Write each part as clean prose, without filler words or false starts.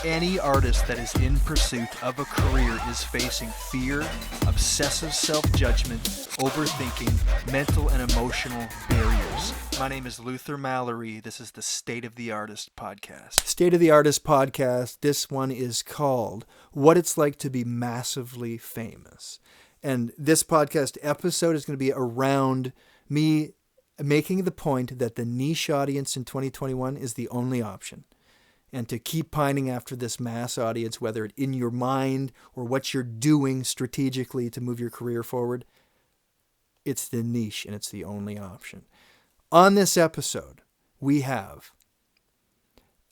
Any artist that is in pursuit of a career is facing fear, obsessive self-judgment, overthinking, mental and emotional barriers. My name is Luther Mallory. This is the State of the Artist podcast. State of the Artist podcast. This one is called What It's Like to Be Massively Famous. And this podcast episode is going to be around me making the point that the niche audience in 2021 is the only option. And to keep pining after this mass audience, whether it's in your mind or what you're doing strategically to move your career forward, it's the niche and it's the only option. On this episode, we have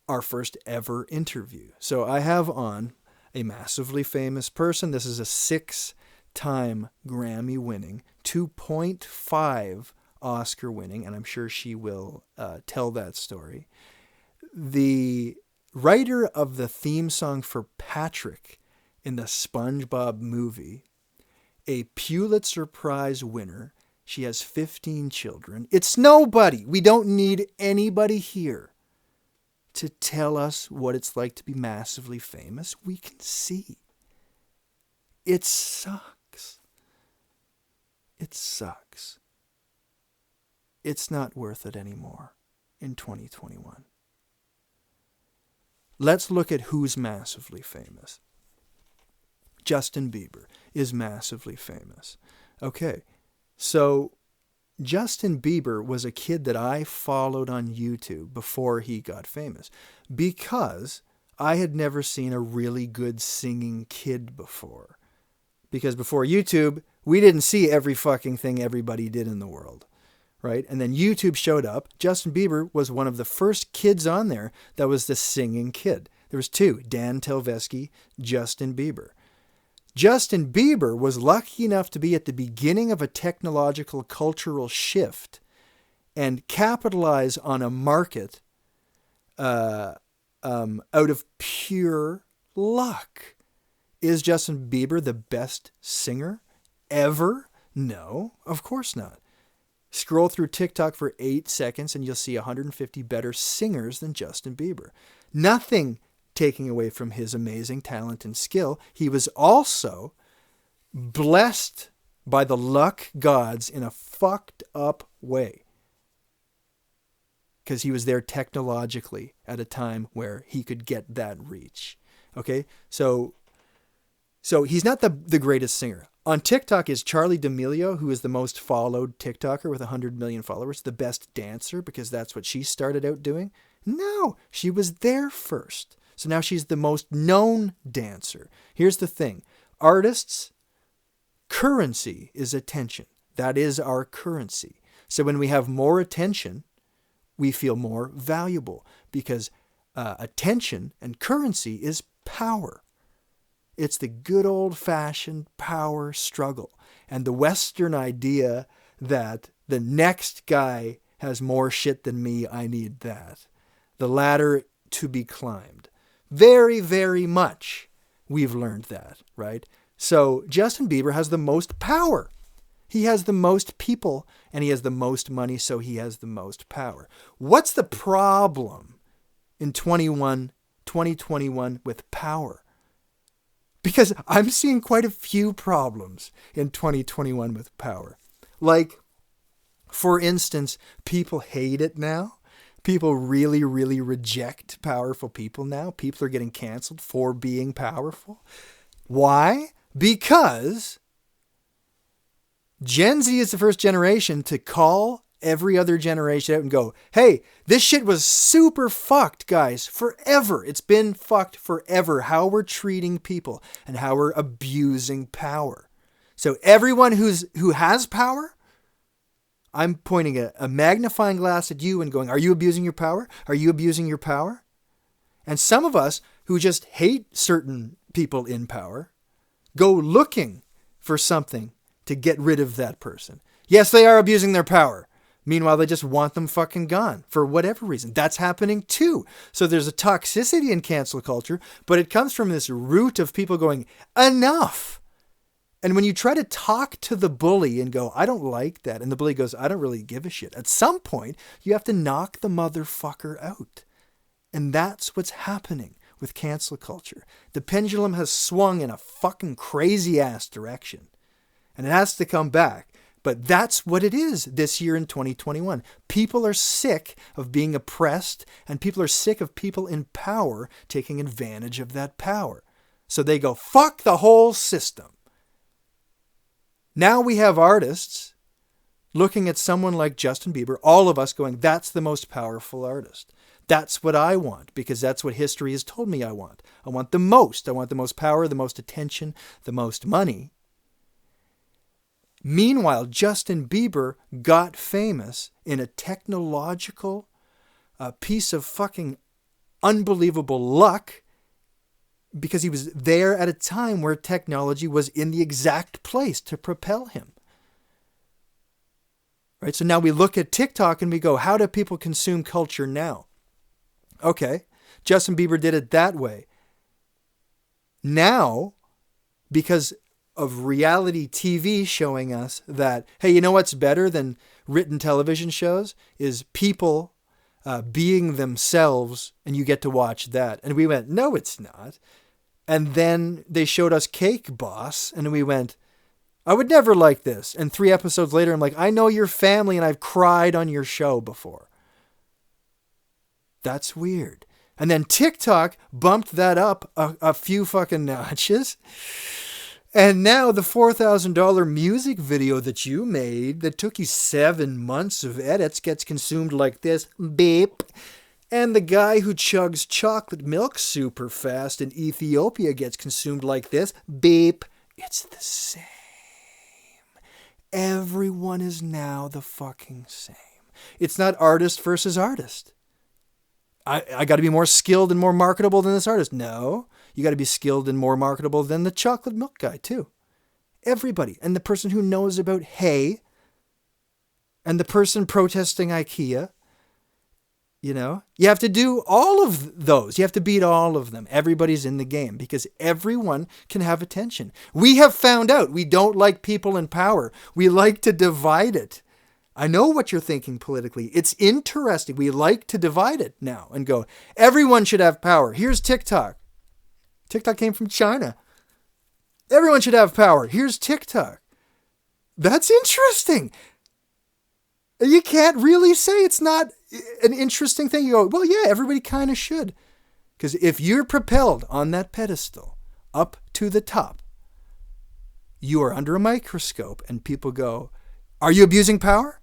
our first ever interview. So I have on a massively famous person. This is a 6-time Grammy winning, 2.5 Oscar winning, and I'm sure she will tell that story. The writer of the theme song for Patrick in the SpongeBob movie, a Pulitzer Prize winner. She has 15 children. It's nobody. We don't need anybody here to tell us what it's like to be massively famous. We can see. It sucks. It sucks. It's not worth it anymore in 2021. Let's look at who's massively famous. Justin Bieber is massively famous. Okay, so Justin Bieber was a kid that I followed on YouTube before he got famous because I had never seen a really good singing kid before. Because before YouTube, we didn't see every fucking thing everybody did in the world. Right? And then YouTube showed up. Justin Bieber was one of the first kids on there that was the singing kid. There was two, Dan Telvesky, Justin Bieber. Justin Bieber was lucky enough to be at the beginning of a technological cultural shift and capitalize on a market out of pure luck. Is Justin Bieber the best singer ever? No, of course not. Scroll through TikTok for 8 seconds and you'll see 150 better singers than Justin Bieber. Nothing taking away from his amazing talent and skill. He was also blessed by the luck gods in a fucked up way. Because he was there technologically at a time where he could get that reach. Okay? So he's not the greatest singer. On TikTok is Charli D'Amelio, who is the most followed TikToker with 100 million followers, the best dancer because that's what she started out doing. No, she was there first. So now she's the most known dancer. Here's the thing. Artists' currency is attention. That is our currency. So when we have more attention, we feel more valuable because attention and currency is power. It's the good old-fashioned power struggle. And the Western idea that the next guy has more shit than me, I need that. The ladder to be climbed. Very, very much we've learned that, right? So Justin Bieber has the most power. He has the most people and he has the most money, so he has the most power. What's the problem in 2021 with power? Because I'm seeing quite a few problems in 2021 with power. Like, for instance, people hate it now. People really, really reject powerful people now. People are getting canceled for being powerful. Why? Because Gen Z is the first generation to call every other generation out and go, hey, this shit was super fucked, guys, forever. It's been fucked forever, how we're treating people and how we're abusing power. So everyone who has power, I'm pointing a magnifying glass at you and going, are you abusing your power? Are you abusing your power? And some of us who just hate certain people in power go looking for something to get rid of that person. Yes, they are abusing their power. Meanwhile, they just want them fucking gone for whatever reason. That's happening too. So there's a toxicity in cancel culture, but it comes from this root of people going, enough. And when you try to talk to the bully and go, I don't like that, and the bully goes, I don't really give a shit, at some point, you have to knock the motherfucker out. And that's what's happening with cancel culture. The pendulum has swung in a fucking crazy ass direction. And it has to come back. But that's what it is this year in 2021. People are sick of being oppressed, and people are sick of people in power taking advantage of that power. So they go, fuck the whole system. Now we have artists looking at someone like Justin Bieber, all of us going, that's the most powerful artist. That's what I want, because that's what history has told me I want. I want the most. I want the most power, the most attention, the most money. Meanwhile, Justin Bieber got famous in a technological piece of fucking unbelievable luck because he was there at a time where technology was in the exact place to propel him. Right? So now we look at TikTok and we go, how do people consume culture now? Okay, Justin Bieber did it that way. Now, because of reality TV showing us that, hey, you know what's better than written television shows is people being themselves, and you get to watch that. And we went, no, it's not. And then they showed us Cake Boss, and we went, I would never like this. And 3 episodes later, I'm like, I know your family, and I've cried on your show before. That's weird. And then TikTok bumped that up a few fucking notches. And now the $4,000 music video that you made that took you 7 months of edits gets consumed like this. Beep. And the guy who chugs chocolate milk super fast in Ethiopia gets consumed like this. Beep. It's the same. Everyone is now the fucking same. It's not artist versus artist. I got to be more skilled and more marketable than this artist. No. You got to be skilled and more marketable than the chocolate milk guy, too. Everybody. And the person who knows about hay. And the person protesting IKEA. You know, you have to do all of those. You have to beat all of them. Everybody's in the game because everyone can have attention. We have found out we don't like people in power. We like to divide it. I know what you're thinking politically. It's interesting. We like to divide it now and go, everyone should have power. Here's TikTok. TikTok came from China. Everyone should have power. Here's TikTok. That's interesting. You can't really say it's not an interesting thing. You go, well, yeah, everybody kind of should. Because if you're propelled on that pedestal up to the top, you are under a microscope and people go, are you abusing power?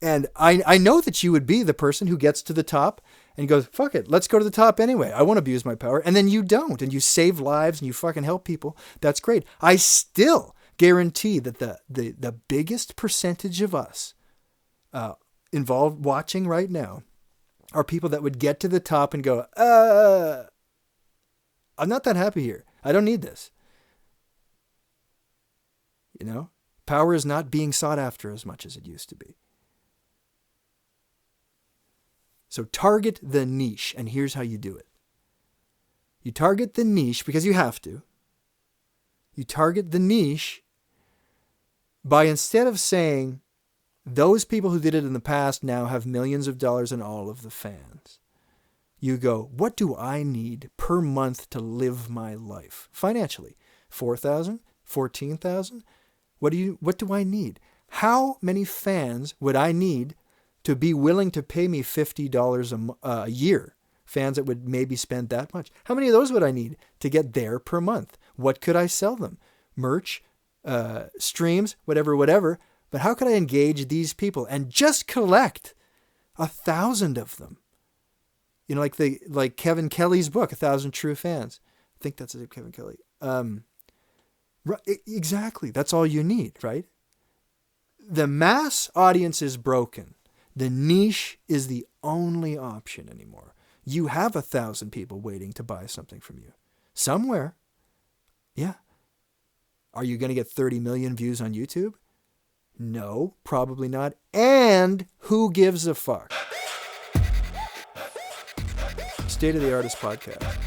And I know that you would be the person who gets to the top and goes, fuck it, let's go to the top anyway. I won't abuse my power. And then you don't, and you save lives and you fucking help people. That's great. I still guarantee that the biggest percentage of us involved watching right now are people that would get to the top and go, I'm not that happy here. I don't need this. You know, power is not being sought after as much as it used to be. So target the niche, and here's how you do it. You target the niche because you have to. You target the niche by, instead of saying, those people who did it in the past now have millions of dollars and all of the fans, you go, what do I need per month to live my life financially? 4,000? 14,000? What do I need? How many fans would I need to be willing to pay me $50 a year? Fans that would maybe spend that much. How many of those would I need to get there per month? What could I sell them? Merch, streams, whatever. But how could I engage these people and just collect 1,000 of them? You know, like Kevin Kelly's book, 1,000 True Fans. I think that's it, Kevin Kelly. Exactly. That's all you need, right? The mass audience is broken. The niche is the only option anymore. You have 1,000 people waiting to buy something from you. Somewhere. Yeah. Are you going to get 30 million views on YouTube? No, probably not. And who gives a fuck? State of the Artist Podcast.